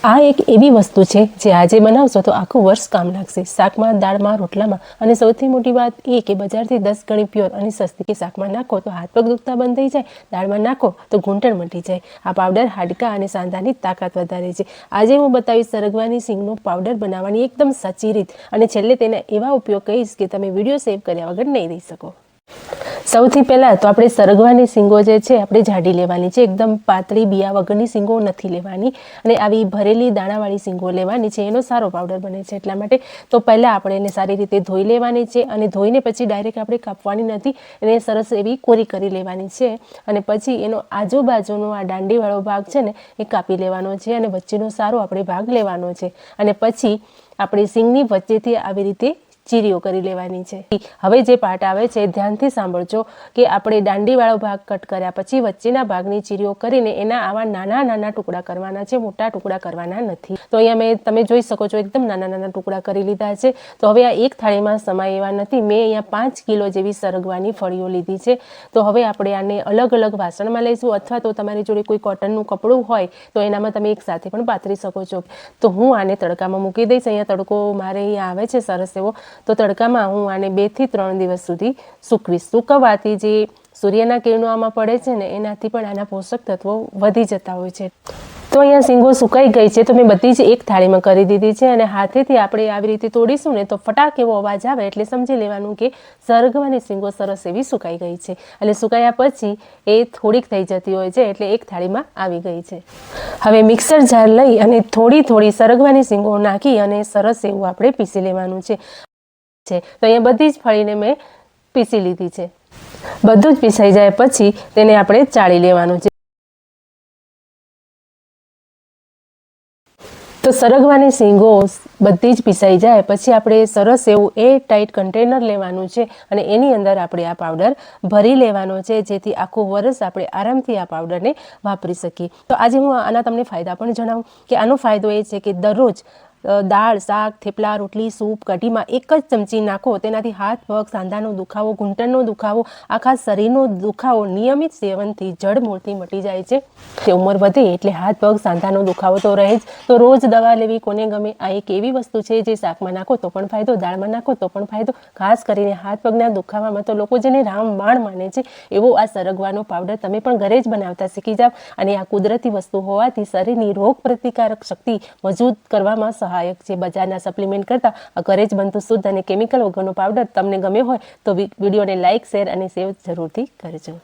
આ એક એવી વસ્તુ છે જે આજે બનાવશો તો આખું વર્ષ કામ લાગશે. શાકમાં, દાળમાં, રોટલામાં. અને સૌથી મોટી વાત એ કે બજારથી 10 ગણી પ્યોર અને સસ્તી કે શાકમાં નાખો તો હાથ પગ દુખતા બંધ થઈ જાય, દાળમાં નાખો તો ઘૂંટણ મટી જાય. આ પાવડર હાડકાં અને સાંધાની તાકાત વધારે છે. આજે હું બતાવીશ સરગવાની સિંગનો પાવડર બનાવવાની એકદમ સાચી રીત, અને છેલ્લે તેના એવા ઉપયોગ કહીશ કે તમે વિડીયો સેવ કર્યા વગર નહીં રહી શકો. સૌથી પહેલાં તો આપણે સરગવાની સિંગો જે છે આપણે જાડી લેવાની છે. એકદમ પાતળી બિયા વગરની સિંગો નથી લેવાની, અને આવી ભરેલી દાણાવાળી સિંગો લેવાની છે. એનો સારો પાવડર બને છે. એટલા માટે તો પહેલાં આપણે એને સારી રીતે ધોઈ લેવાની છે, અને ધોઈને પછી ડાયરેક્ટ આપણે કાપવાની નથી, એને સરસ એવી કોરી કરી લેવાની છે. અને પછી એનો આજુબાજુનો આ દાંડીવાળો ભાગ છે ને એ કાપી લેવાનો છે, અને વચ્ચેનો સારો આપણે ભાગ લેવાનો છે. અને પછી આપણે સિંગની વચ્ચેથી આવી રીતે ચીરીઓ કરી લેવાની છે. હવે જે પાર્ટ આવે છે ધ્યાનથી સાંભળજો કે આપણે દાંડીવાળો ભાગ કટ કર્યા પછી વચ્ચેના ભાગની ચીરીઓ કરીને એના આવા નાના નાના ટુકડા કરવાના છે, મોટા ટુકડા કરવાના નથી. તો અહીંયા તમે જોઈ શકો છો એકદમ નાના નાના ટુકડા કરી લીધા છે. તો હવે આ એક થાળીમાં સમાય એવા નથી. મેં અહીંયા 5 કિલો જેવી સરગવાની ફળીઓ લીધી છે. તો હવે આપણે આને અલગ અલગ વાસણમાં લઈશું, અથવા તો તમારી જોડે કોઈ કોટનનું કપડું હોય તો એનામાં તમે એક સાથે પણ પાથરી શકો છો. તો હું આને તડકામાં મૂકી દઈશ. અહીંયા તડકો મારે અહીંયા આવે છે સરસ એવો. તો તડકામાં હું આને 2 થી 3 દિવસ સુધી સૂકવીશ. સૂકવવાથી જે સૂર્યના કિરણો આમાં પડે છે ને એનાથી પણ આના પોષક તત્વો વધી જતા હોય છે. તો અહીંયા સિંગો સુકાઈ ગઈ છે, તો મેં બધી જ એક થાળીમાં કરી દીધી છે. અને હાથેથી આપણે આવી રીતે તોડીશું ને તો ફટાક એવો અવાજ આવે એટલે સમજી લેવાનું કે સરગવાની સિંગો સરસ એવી સુકાઈ ગઈ છે. અને સુકાયા પછી એ થોડીક થઈ જતી હોય છે એટલે એક થાળીમાં આવી ગઈ છે. હવે મિક્સર જાર લઈ અને થોડી થોડી સરગવાની સિંગો નાખી અને સરસ એવું આપણે પીસી લેવાનું છે. તો અહીંયા બધી જ ફળીને મેં પીસી લીધી છે. બધું જ પીસાઈ જાય પછી તેને આપણે ચાળી લેવાનું છે. તો સરગવાની સિંગો બધી જ પીસાઈ જાય પછી આપણે સરસ એવું ટાઈટ કન્ટેનર લેવાનું છે, અને એની અંદર આપણે આ પાવડર ભરી લેવાનો છે, જેથી આખું વર્ષ આપણે આરામથી આ પાવડરને વાપરી શકીએ. તો આજે હું આના તમને ફાયદા પણ જણાવું કે આનો ફાયદો એ છે કે દરરોજ દાળ, શાક, થેપલા, રોટલી, સૂપ, કઢીમાં 1 જ ચમચી નાખો. તેનાથી હાથ પગ, સાંધાનો દુખાવો, ઘૂંટણનો દુખાવો, આખા શરીરનો દુખાવો નિયમિત સેવનથી જડમૂળથી મટી જાય છે. તે ઉંમર વધે એટલે હાથ પગ, સાંધાનો દુખાવો તો રહે જ. તો રોજ દવા લેવી કોને ગમે? આ એક એવી વસ્તુ છે જે શાકમાં નાખો તો પણ ફાયદો, દાળમાં નાખો તો પણ ફાયદો. ખાસ કરીને હાથ પગના દુખાવામાં તો લોકો જેને રામબાણ માને છે એવો આ સરગવાનો પાવડર તમે પણ ઘરે જ બનાવતા શીખી જાઓ. અને આ કુદરતી વસ્તુ હોવાથી શરીરની રોગ પ્રતિકારક શક્તિ મજબૂત કરવામાં સહાયક છે. બજારના સપ્લિમેન્ટ કરતાં ઘરે જ બનતું શુદ્ધ અને કેમિકલ વગરનો પાવડર તમને ગમ્યો હોય તો વિડીયોને લાઇક, શેર અને સેવ જરૂરથી કરજો.